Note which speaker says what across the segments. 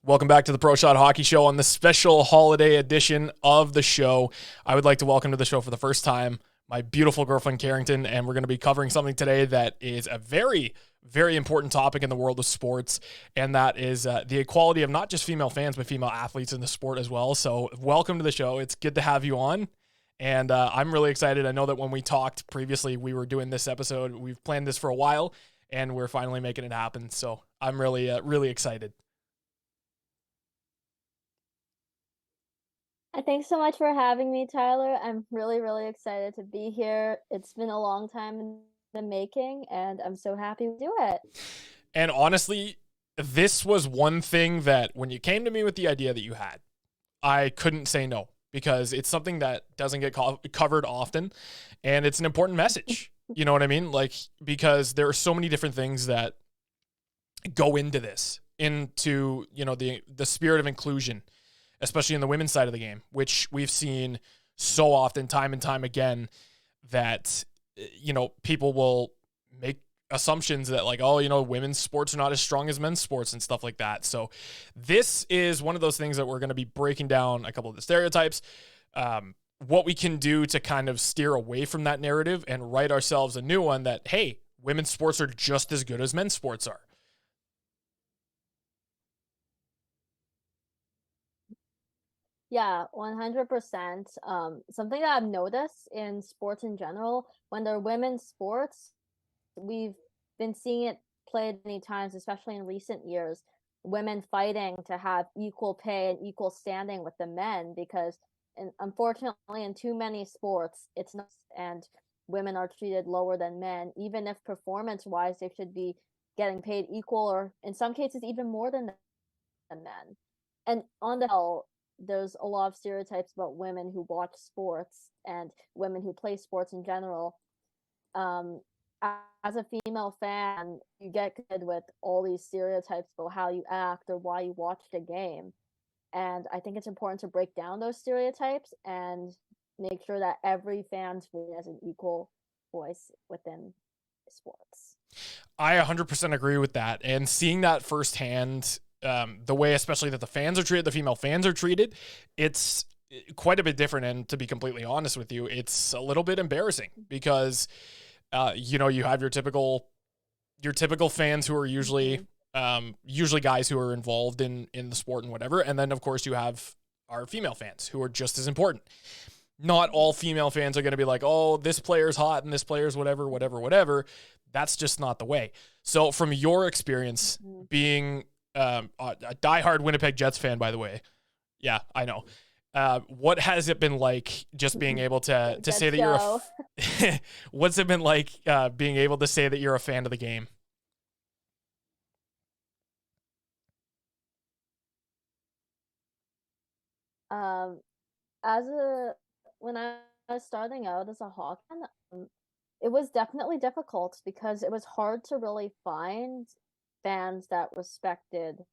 Speaker 1: Welcome back to the Pro Shot Hockey Show on the special holiday edition of the show. I would like to welcome to the show for the first time my beautiful girlfriend, Carrington, and we're going to be covering something today that is a very, very important topic in the world of sports, and that is the equality of not just female fans, but female athletes in the sport as well. So welcome to the show. It's good to have you on, and I'm really excited. I know that when we talked previously, we were doing this episode. We've planned this for a while, and we're finally making it happen. So I'm really, really excited.
Speaker 2: Thanks so much for having me, Tyler. I'm really, really excited to be here. It's been a long time in the making, and I'm so happy to do it.
Speaker 1: And honestly, this was one thing that when you came to me with the idea that you had, I couldn't say no because it's something that doesn't get covered often, and it's an important message. You know what I mean? Like, because there are so many different things that go into this, into, the spirit of inclusion, especially in the women's side of the game, which we've seen so often, time and time again, that, people will make assumptions that like, oh, women's sports are not as strong as men's sports and stuff like that. So this is one of those things that we're going to be breaking down a couple of the stereotypes, what we can do to kind of steer away from that narrative and write ourselves a new one that, hey, women's sports are just as good as men's sports are.
Speaker 2: Yeah, 100%. Something that I've noticed in sports in general, when they're women's sports, we've been seeing it played many times, especially in recent years, women fighting to have equal pay and equal standing with the men because unfortunately in too many sports it's not, and women are treated lower than men, even if performance wise they should be getting paid equal or in some cases even more than men. And on the whole, there's a lot of stereotypes about women who watch sports and women who play sports in general. um as a female fan, you get good with all these stereotypes about how you act or why you watched a game. And I think it's important to break down those stereotypes and make sure that every fan's voice has an equal voice within sports.
Speaker 1: I 100% agree with that. And seeing that firsthand, the way especially that the fans are treated, the female fans are treated, it's quite a bit different. And to be completely honest with you, it's a little bit embarrassing because, you have your typical fans who are usually,
Speaker 2: Mm-hmm.
Speaker 1: usually guys who are involved in the sport and whatever. And then of course you have our female fans who are just as important. Not all female fans are going to be like, oh, this player's hot and this player's whatever, whatever, whatever. That's just not the way. So, from your experience
Speaker 2: Mm-hmm.
Speaker 1: being a diehard Winnipeg Jets fan, by the way, yeah, I know. What has it been like just being able to
Speaker 2: Good
Speaker 1: say that
Speaker 2: show.
Speaker 1: what's it been like being able to say that you're a fan of the game?
Speaker 2: um as a when I was starting out as a hockey fan, it was definitely difficult because it was hard to really find fans that respected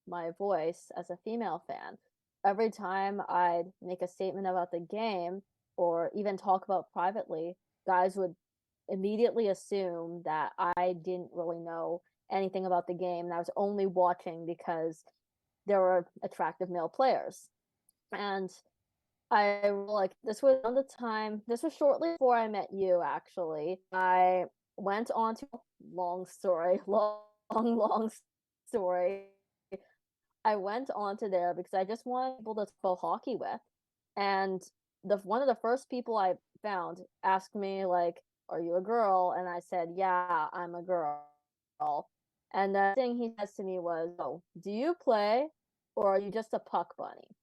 Speaker 2: my voice as a female fan. Every time I'd make a statement about the game or even talk about privately, guys would immediately assume that I didn't really know anything about the game and I was only watching because there were attractive male players. And I like this was on the time. This was shortly before I met you. Actually, I went on to long story, long story. I went on to there because I just wanted people to go hockey with, and the one of the first people I found asked me like, "Are you a girl?" And I said, "Yeah, I'm a girl." And the thing he says to me was, "Oh, do you play, or are you just a puck bunny?"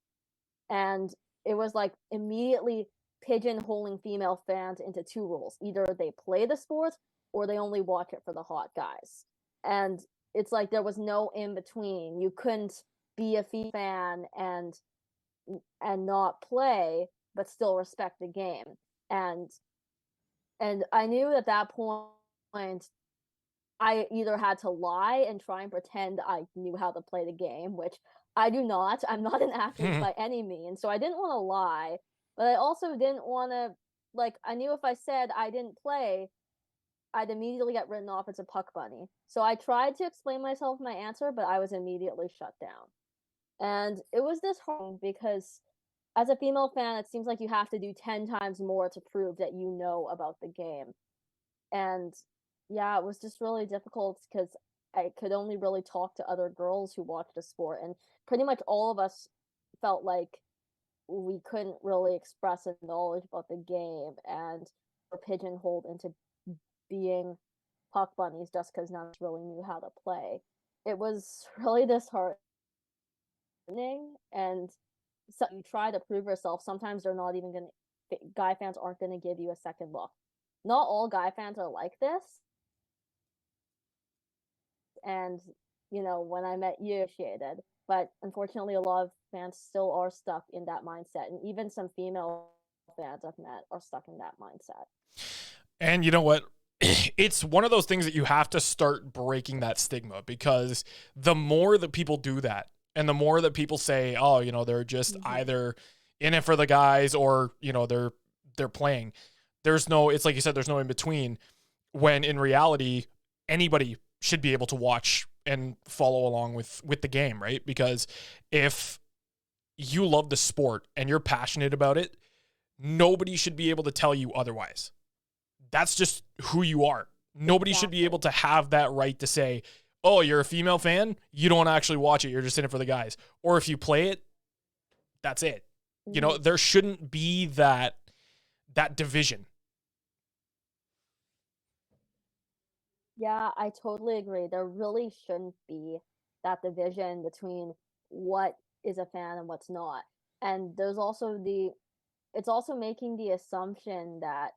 Speaker 2: And it was like immediately pigeonholing female fans into two rules: either they play the sport or they only watch it for the hot guys. And it's like there was no in between. You couldn't be a fan and not play but still respect the game. And and I knew at that point I either had to lie and try and pretend I knew how to play the game, which I do not. I'm not an athlete by any means, so I didn't want to lie, but I also didn't want to, like, I knew if I said I didn't play, I'd immediately get written off as a puck bunny. So I tried to explain myself my answer, but I was immediately shut down. And it was disheartening because as a female fan, it seems like you have to do 10 times more to prove that you know about the game. And yeah, it was just really difficult because I could only really talk to other girls who watched the sport, and pretty much all of us felt like we couldn't really express a knowledge about the game and were pigeonholed into being puck bunnies just because none of us really knew how to play. It was really disheartening, and so you try to prove yourself. Sometimes they're not even gonna guy fans aren't gonna give you a second look. Not all guy fans are like this, and when I met you, appreciated. But unfortunately, a lot of fans still are stuck in that mindset, and even some female fans I've met are stuck in that mindset.
Speaker 1: And you know what? It's one of those things that you have to start breaking that stigma, because the more that people do that and the more that people say, oh, they're just
Speaker 2: Hmm.
Speaker 1: either in it for the guys or, they're playing. It's like you said, there's no in between, when in reality, anybody should be able to watch and follow along with the game, right? Because if you love the sport and you're passionate about it, nobody should be able to tell you otherwise. That's just who you are. Nobody should be able
Speaker 2: Exactly.
Speaker 1: to have that right to say, oh, you're a female fan, you don't want to actually watch it, you're just in it for the guys. Or if you play it, that's it.
Speaker 2: Hmm.
Speaker 1: There shouldn't be that division.
Speaker 2: Yeah, I totally agree. There really shouldn't be that division between what is a fan and what's not. And there's also it's also making the assumption that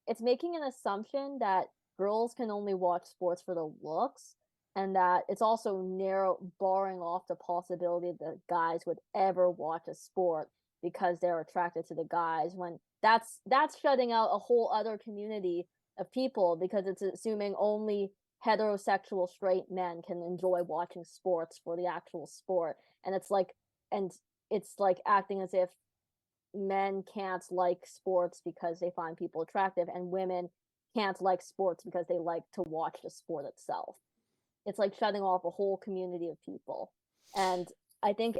Speaker 2: it's making an assumption that girls can only watch sports for the looks, and that it's also narrow barring off the possibility that guys would ever watch a sport because they're attracted to the guys, when that's shutting out a whole other community of people, because it's assuming only heterosexual straight men can enjoy watching sports for the actual sport. And it's like acting as if men can't like sports because they find people attractive, and women can't like sports because they like to watch the sport itself. It's like shutting off a whole community of people. And I think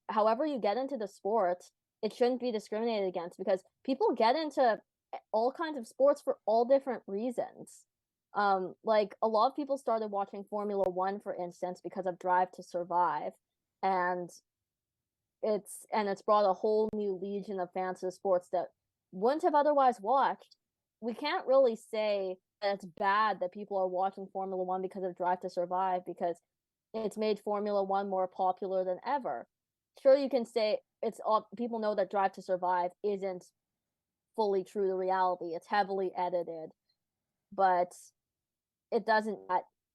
Speaker 2: however you get into the sport, it shouldn't be discriminated against, because people get into all kinds of sports for all different reasons. Like a lot of people started watching Formula One, for instance, because of Drive to Survive, and it's brought a whole new legion of fans to sports that wouldn't have otherwise watched. We can't really say that it's bad that people are watching Formula One because of Drive to Survive, because it's made Formula One more popular than ever. Sure, you can say it's all people know that Drive to Survive isn't fully true to reality. It's heavily edited, but it doesn't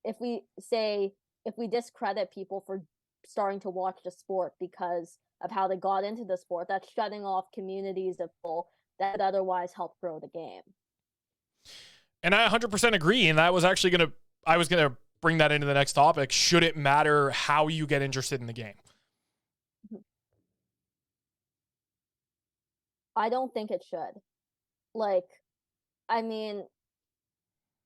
Speaker 2: if we say if we discredit people for starting to watch the sport because of how they got into the sport, that's shutting off communities of people that would otherwise help grow the game.
Speaker 1: And I 100% agree. And I was going to bring that into the next topic. Should it matter how you get interested in the game?
Speaker 2: I don't think it should. Like, I mean,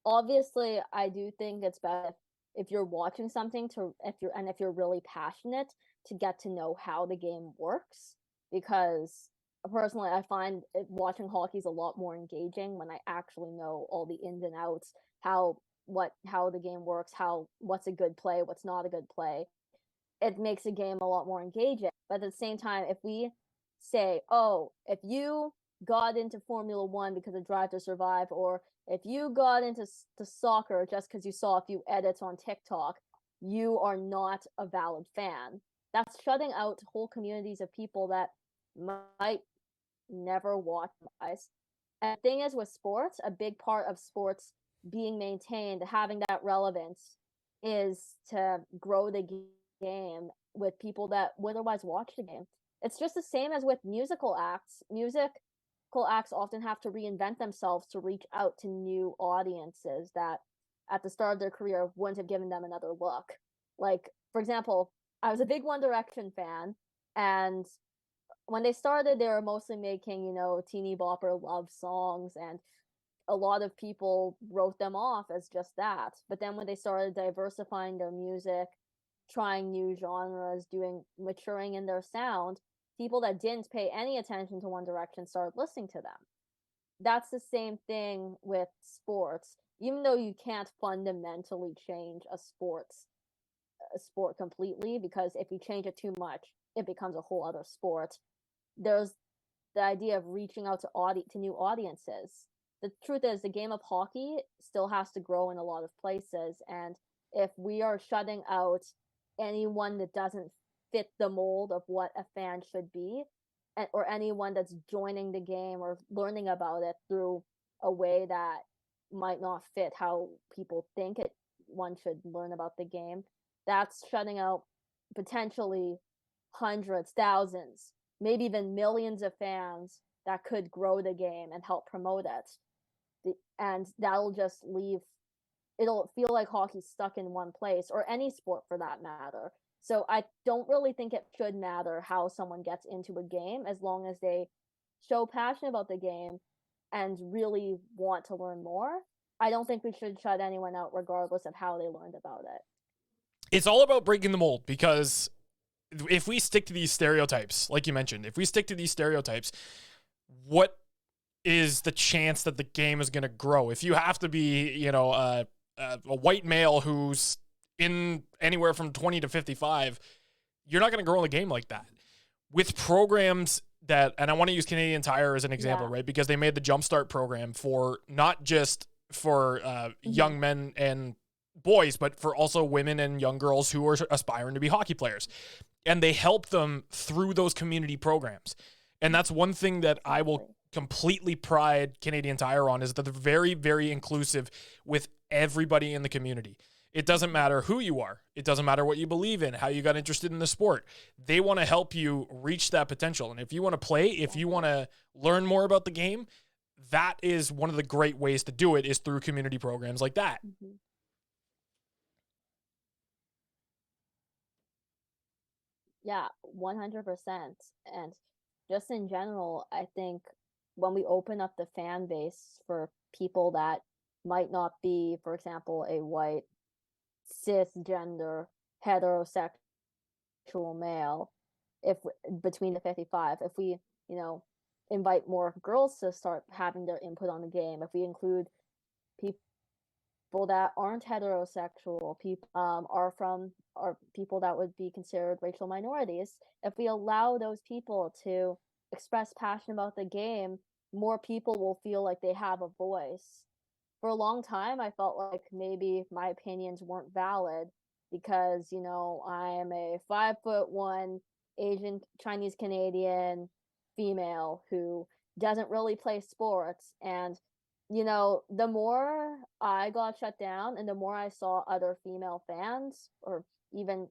Speaker 2: obviously, I do think it's better if you're watching something to if you're really passionate, to get to know how the game works, because personally I find watching hockey is a lot more engaging when I actually know all the ins and outs, how the game works, how what's a good play, what's not a good play. It makes a game a lot more engaging. But at the same time, if we say, oh, if you got into Formula One because of Drive to Survive, or if you got into soccer just because you saw a few edits on TikTok, you are not a valid fan. That's shutting out whole communities of people that might never watch guys. And the thing is, with sports, a big part of sports being maintained, having that relevance, is to grow the game with people that would otherwise watch the game. It's just the same as with musical acts. Musical acts often have to reinvent themselves to reach out to new audiences that at the start of their career wouldn't have given them another look. Like, for example, I was a big One Direction fan, and when they started, they were mostly making, teeny bopper love songs, and a lot of people wrote them off as just that. But then when they started diversifying their music, trying new genres, doing maturing in their sound, people that didn't pay any attention to One Direction started listening to them. That's the same thing with sports. Even though you can't fundamentally change a sport completely, because if you change it too much, it becomes a whole other sport. There's the idea of reaching out to new audiences. The truth is, the game of hockey still has to grow in a lot of places, and if we are shutting out anyone that doesn't fit the mold of what a fan should be, or anyone that's joining the game or learning about it through a way that might not fit how people think it one should learn about the game, that's shutting out potentially hundreds, thousands, maybe even millions of fans that could grow the game and help promote it. And that'll just leave, it'll feel like hockey's stuck in one place, or any sport for that matter. So I don't really think it should matter how someone gets into a game, as long as they show passion about the game and really want to learn more. I don't think we should shut anyone out regardless of how they learned about it.
Speaker 1: It's all about breaking the mold, because if we stick to these stereotypes, like you mentioned, if we stick to these stereotypes, what is the chance that the game is going to grow? If you have to be, a white male who's in anywhere from 20 to 55, you're not going to grow the game like that. With programs that, and I want to use Canadian Tire as an example, right? Because they made the Jumpstart program for not just for young men and boys, but for also women and young girls who are aspiring to be hockey players. And they help them through those community programs. And that's one thing that I will completely pride Canadian Tire on, is that they're very, very inclusive with everybody in the community. It doesn't matter who you are. It doesn't matter what you believe in, how you got interested in the sport. They want to help you reach that potential. And if you want to play, if you want to learn more about the game, that is one of the great ways to do it, is through community programs like that.
Speaker 2: Mm-hmm. Yeah, 100%. And just in general, I think when we open up the fan base for people that might not be, for example, a white, cisgender, heterosexual male, if between the 55, if we, you know, invite more girls to start having their input on the game, if we include people that aren't heterosexual, people are people that would be considered racial minorities, if we allow those people to express passion about the game, more people will feel like they have a voice. For a long time, I felt like maybe my opinions weren't valid because, I am a 5'1" Asian Chinese Canadian female who doesn't really play sports. And the more I got shut down and the more I saw other female fans, or even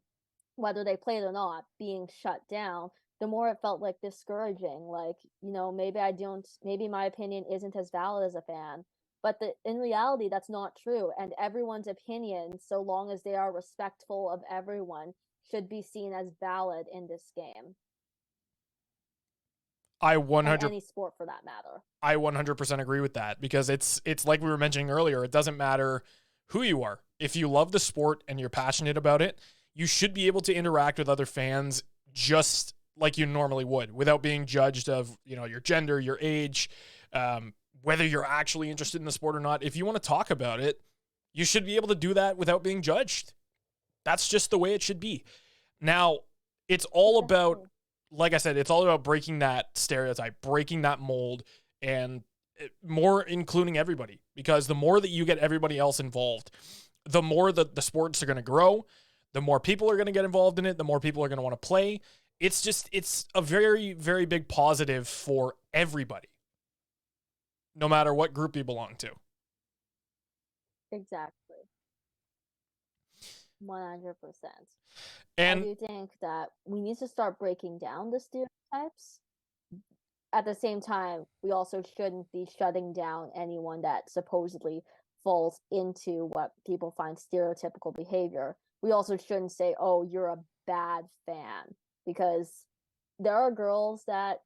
Speaker 2: whether they played or not, being shut down, the more it felt like discouraging. Like, maybe my opinion isn't as valid as a fan. But in reality, that's not true. And everyone's opinion, so long as they are respectful of everyone, should be seen as valid in this game.
Speaker 1: I
Speaker 2: And
Speaker 1: 100
Speaker 2: any sport for that matter.
Speaker 1: I 100% agree with that, because it's like we were mentioning earlier. It doesn't matter who you are. If you love the sport and you're passionate about it, you should be able to interact with other fans just like you normally would, without being judged of, your gender, your age, whether you're actually interested in the sport or not. If you want to talk about it, you should be able to do that without being judged. That's just the way it should be. Now, it's all about, like I said, it's all about breaking that stereotype, breaking that mold, and more including everybody. Because the more that you get everybody else involved, the more that the sports are going to grow, the more people are going to get involved in it, the more people are going to want to play. It's a very, very big positive for everybody, no matter what group you belong to.
Speaker 2: Exactly. 100%.
Speaker 1: And
Speaker 2: I do think that we need to start breaking down the stereotypes. At the same time, we also shouldn't be shutting down anyone that supposedly falls into what people find stereotypical behavior. We also shouldn't say, oh, you're a bad fan, because there are girls that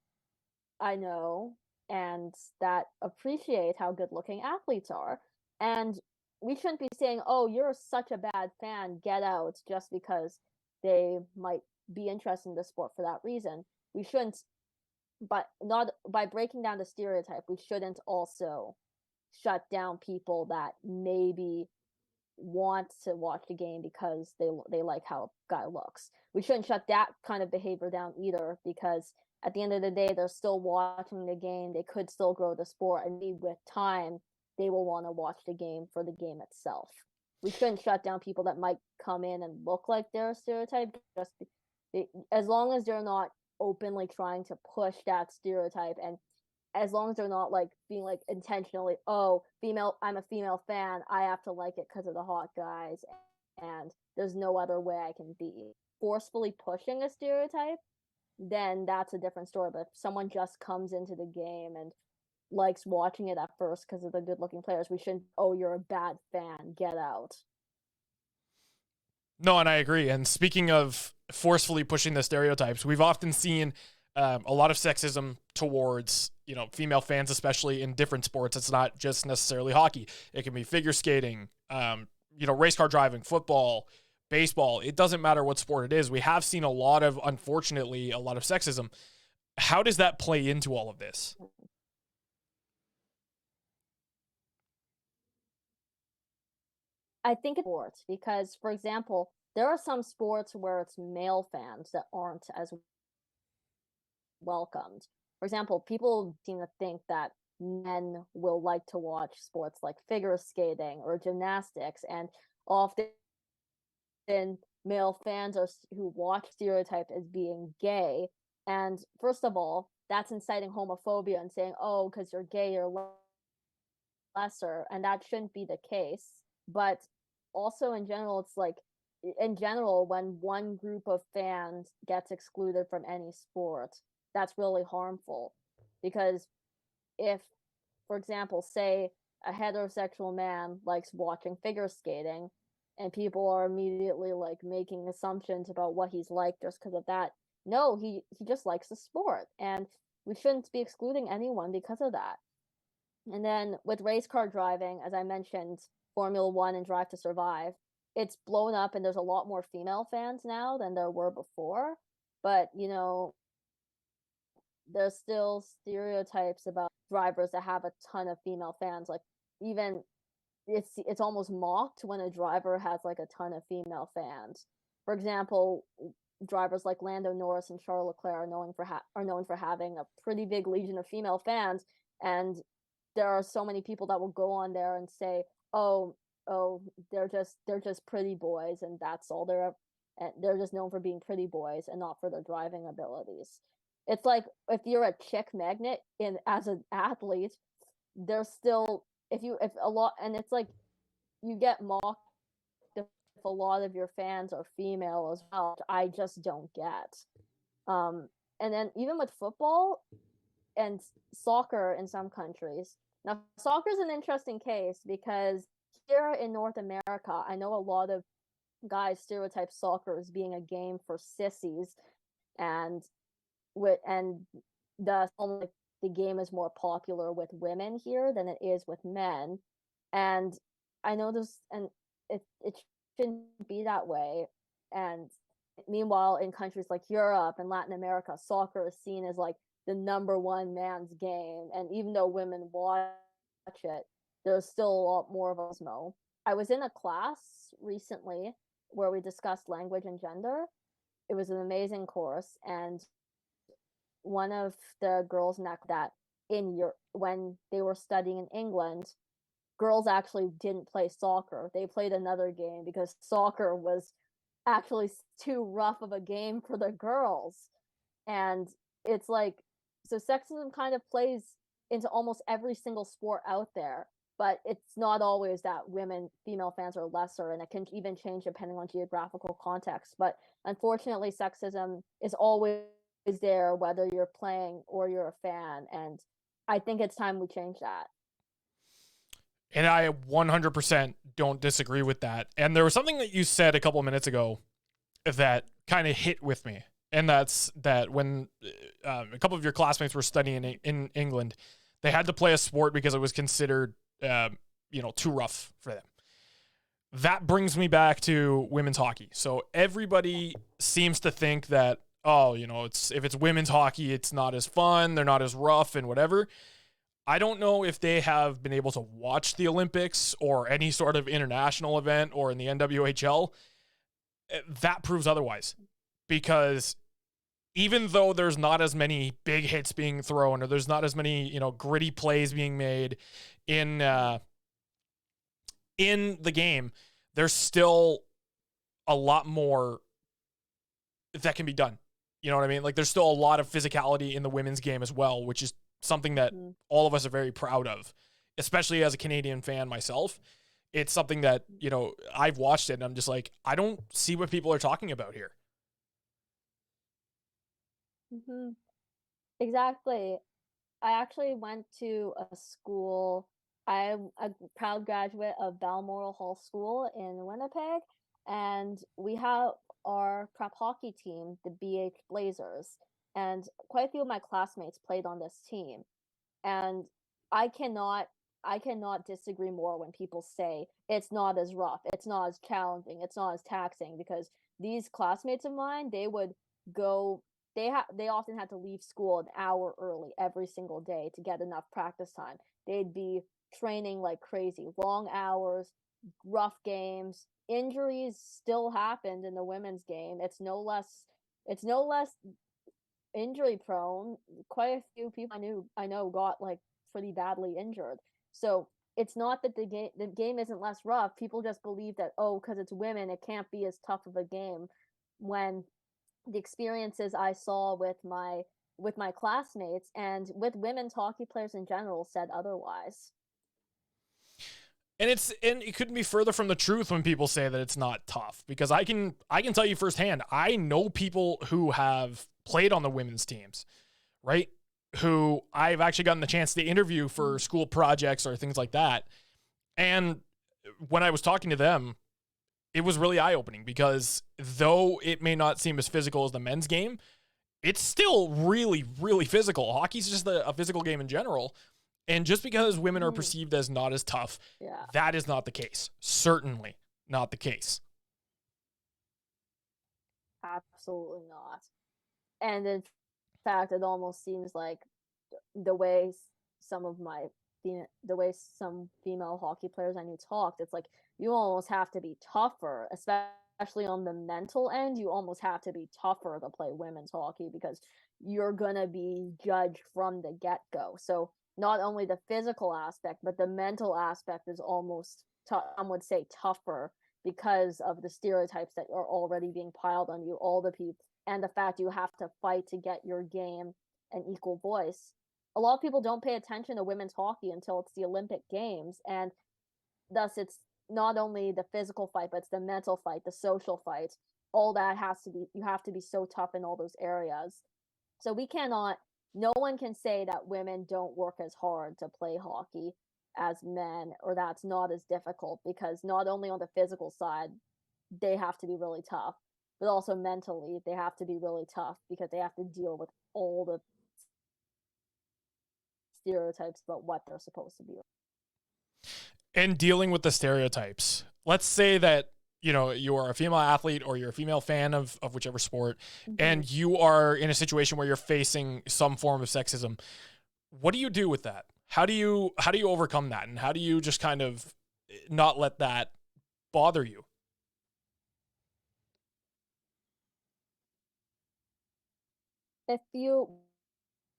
Speaker 2: I know and that appreciate how good looking athletes are. And we shouldn't be saying, oh, you're such a bad fan, get out, just because they might be interested in the sport for that reason. We shouldn't, but not by breaking down the stereotype, we shouldn't also shut down people that maybe want to watch the game because they like how a guy looks. We shouldn't shut that kind of behavior down either, because at the end of the day, they're still watching the game. They could still grow the sport, and maybe with time, they will want to watch the game for the game itself. We shouldn't shut down people that might come in and look like they're a stereotype, as long as they're not openly trying to push that stereotype, and as long as they're not like being like intentionally, oh, female, I'm a female fan, I have to like it because of the hot guys, and there's no other way I can be. Forcefully pushing a stereotype, then that's a different story. But if someone just comes into the game and likes watching it at first because of the good looking players, we shouldn't, oh, you're a bad fan, get out.
Speaker 1: No, and I agree. And speaking of forcefully pushing the stereotypes, we've often seen a lot of sexism towards, female fans, especially in different sports. It's not just necessarily hockey. It can be figure skating, race car driving, football, baseball. It doesn't matter what sport it is. We have seen unfortunately, a lot of sexism. How does that play into all of this?
Speaker 2: I think it's sports because, for example, there are some sports where it's male fans that aren't as welcomed. For example, people seem to think that men will like to watch sports like figure skating or gymnastics, and often male fans are who watch stereotyped as being gay. And first of all, that's inciting homophobia and saying, oh, because you're gay, you're lesser, and that shouldn't be the case. But also in general, it's like in general, when one group of fans gets excluded from any sport, that's really harmful. Because if, for example, say a heterosexual man likes watching figure skating, and people are immediately like making assumptions about what he's like just because of that, no, he just likes the sport, and we shouldn't be excluding anyone because of that. And then with race car driving, as I mentioned, Formula One and Drive to Survive, it's blown up and there's a lot more female fans now than there were before. But, there's still stereotypes about drivers that have a ton of female fans. Like, even it's almost mocked when a driver has like a ton of female fans. For example, drivers like Lando Norris and Charles Leclerc are known for having a pretty big legion of female fans, and there are so many people that will go on there and say, "Oh, they're just pretty boys, and that's all they're just known for being pretty boys and not for their driving abilities." It's like if you're a chick magnet as an athlete, there's still if a lot, and it's like you get mocked if a lot of your fans are female as well, which I just don't get. And then even with football and soccer in some countries. Now, soccer is an interesting case because here in North America, I know a lot of guys stereotype soccer as being a game for sissies, and the game is more popular with women here than it is with men. And I know this, and it shouldn't be that way. And meanwhile, in countries like Europe and Latin America, soccer is seen as like the number one man's game. And even though women watch it, there's still a lot more of us know. I was in a class recently where we discussed language and gender. It was an amazing course, and one of the girls in that when they were studying in England, girls actually didn't play soccer. They played another game because soccer was actually too rough of a game for the girls. And it's like, so sexism kind of plays into almost every single sport out there, but it's not always that female fans are lesser, and it can even change depending on geographical context. But unfortunately, sexism is always there, whether you're playing or you're a fan. And I think it's time we change that.
Speaker 1: And I 100% don't disagree with that. And there was something that you said a couple of minutes ago that kind of hit with me. And that's that when a couple of your classmates were studying in England, they had to play a sport because it was considered, too rough for them. that brings me back to women's hockey. So everybody seems to think that, oh, it's if it's women's hockey, it's not as fun, they're not as rough and whatever. I don't know if they have been able to watch the Olympics or any sort of international event or in the NWHL. That proves otherwise, because even though there's not as many big hits being thrown or there's not as many, gritty plays being made in the game, there's still a lot more that can be done. You know what I mean? Like, there's still a lot of physicality in the women's game as well, which is something that all of us are very proud of, especially as a Canadian fan myself. It's something that, I've watched it and I'm just like, I don't see what people are talking about here.
Speaker 2: Hmm. Exactly. I actually went to a school. I'm a proud graduate of Balmoral Hall School in Winnipeg, and we have our prep hockey team, the BH Blazers, and quite a few of my classmates played on this team. And I cannot I cannot disagree more when people say it's not as rough, it's not as challenging, it's not as taxing, because these classmates of mine, they would go they often had to leave school an hour early every single day to get enough practice time. They'd be training like crazy, long hours, rough games. Injuries still happened in the women's game. It's no less injury prone. Quite a few people I know got like pretty badly injured. So it's not that the game isn't less rough. People just believe that, oh, because it's women, it can't be as tough of a game, when the experiences I saw with my classmates and with women's hockey players in general said otherwise.
Speaker 1: And it couldn't be further from the truth when people say that it's not tough, because I can tell you firsthand, I know people who have played on the women's teams, right? Who I've actually gotten the chance to interview for school projects or things like that. And when I was talking to them, it was really eye-opening, because though it may not seem as physical as the men's game, it's still really, really physical. Hockey's just a physical game in general. And just because women are
Speaker 2: Mhm.
Speaker 1: perceived as not as tough,
Speaker 2: Yeah,
Speaker 1: that is not the case. Certainly not the case.
Speaker 2: absolutely not. And in fact, it almost seems like the way some of my the way some female hockey players I knew talked, it's like you almost have to be tougher, especially on the mental end. You almost have to be tougher to play women's hockey, because you're gonna be judged from the get go. So not only the physical aspect, but the mental aspect is almost, some would say, tougher, because of the stereotypes that are already being piled on you, all the people, and the fact you have to fight to get your game an equal voice. A lot of people don't pay attention to women's hockey until it's the Olympic Games, and thus it's not only the physical fight, but it's the mental fight, the social fight. All that has to be you have to be so tough in all those areas. So we cannot no one can say that women don't work as hard to play hockey as men, or that's not as difficult, because not only on the physical side they have to be really tough, but also mentally they have to be really tough, because they have to deal with all the stereotypes about what they're supposed to be.
Speaker 1: And dealing with the stereotypes. Let's say that, you are a female athlete or you're a female fan of whichever sport,
Speaker 2: Mhm.
Speaker 1: and you are in a situation where you're facing some form of sexism. What do you do with that? How do you overcome that? And how do you just kind of not let that bother you?
Speaker 2: If you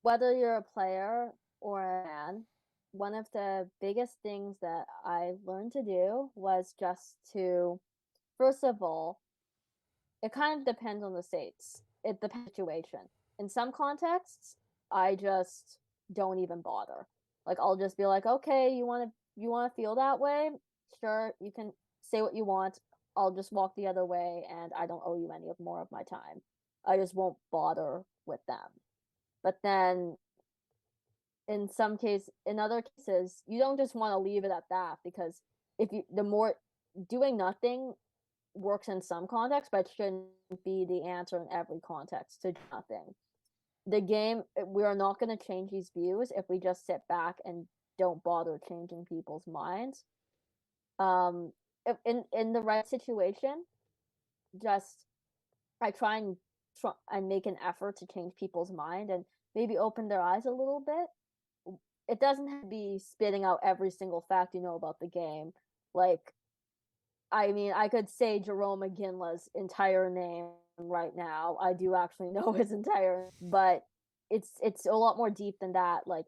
Speaker 2: Whether you're a player or a man, one of the biggest things that I learned to do was just to, first of all, it kind of depends on the states. It depends on the situation. In some contexts, I just don't even bother. Like, I'll just be like, okay, you wanna feel that way? Sure, you can say what you want. I'll just walk the other way, and I don't owe you any of more of my time. I just won't bother with them. But then in other cases, you don't just want to leave it at that, because if you the more doing nothing works in some contexts, but shouldn't be the answer in every context to do nothing. We are not going to change these views if we just sit back and don't bother changing people's minds. Um, if in the right situation, just I try and make an effort to change people's mind and maybe open their eyes a little bit. It doesn't have to be spitting out every single fact you know about the game. Like, I mean, I could say Jerome McGinley's entire name right now. I do actually know his entire, but it's a lot more deep than that. Like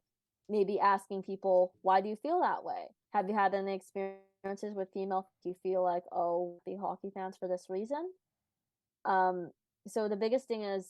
Speaker 2: maybe asking people, why do you feel that way? Have you had any experiences with female? Do you feel like, oh, be hockey fans for this reason? Um, so the biggest thing is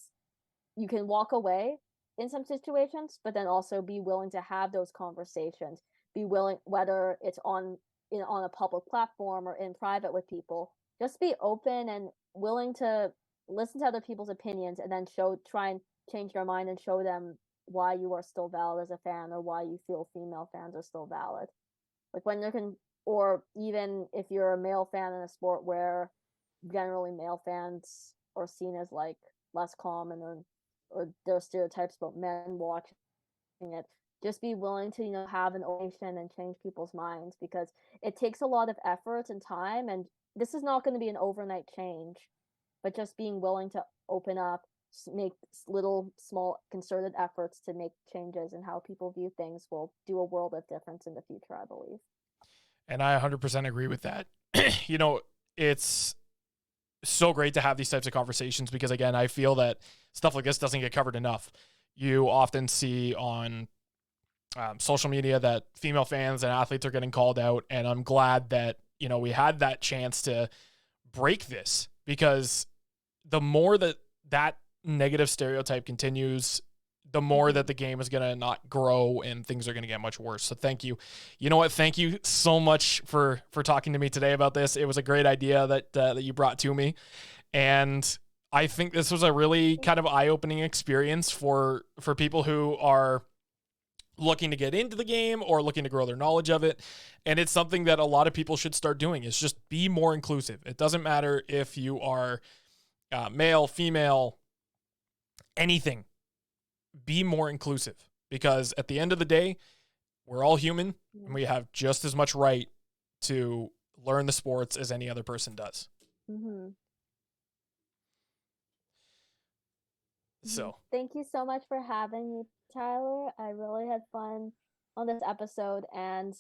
Speaker 2: you can walk away in some situations, but then also be willing to have those conversations. Be willing, whether it's on a public platform or in private with people, just be open and willing to listen to other people's opinions and then try and change your mind and show them why you are still valid as a fan or why you feel female fans are still valid. Like when you can, or even if you're a male fan in a sport where generally male fans are seen as like less common or there are stereotypes about men watching it, just be willing to have an ocean and change people's minds because it takes a lot of effort and time, and this is not going to be an overnight change, but just being willing to open up, make little small concerted efforts to make changes in how people view things will do a world of difference in the future, I believe.
Speaker 1: And I 100% agree with that. It's so great to have these types of conversations because, again, I feel that stuff like this doesn't get covered enough. You often see on social media that female fans and athletes are getting called out, and I'm glad that we had that chance to break this because the more that negative stereotype continues, the more that the game is going to not grow and things are going to get much worse. So thank you. You know what? Thank you so much for talking to me today about this. It was a great idea that you brought to me. And I think this was a really kind of eye-opening experience for people who are looking to get into the game or looking to grow their knowledge of it. And it's something that a lot of people should start doing is just be more inclusive. It doesn't matter if you are male, female, anything. Be more inclusive because at the end of the day, we're all human and we have just as much right to learn the sports as any other person does.
Speaker 2: Mm-hmm.
Speaker 1: So
Speaker 2: thank you so much for having me, Tyler. I really had fun on this episode and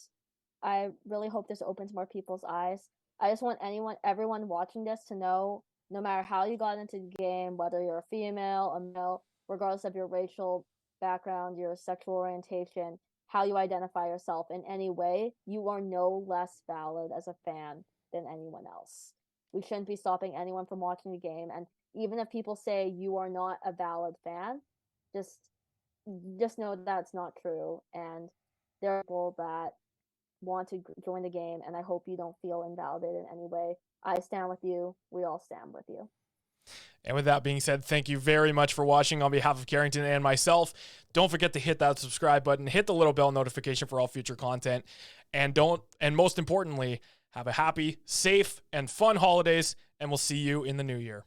Speaker 2: I really hope this opens more people's eyes. I just want everyone watching this to know no matter how you got into the game, whether you're a female, a male, regardless of your racial background, your sexual orientation, how you identify yourself in any way, you are no less valid as a fan than anyone else. We shouldn't be stopping anyone from watching the game. And even if people say you are not a valid fan, just know that's not true. And there are people that want to join the game, and I hope you don't feel invalidated in any way. I stand with you. We all stand with you.
Speaker 1: And with that being said, thank you very much for watching on behalf of Carrington and myself. Don't forget to hit that subscribe button, hit the little bell notification for all future content, and most importantly, have a happy, safe, and fun holidays, and we'll see you in the new year.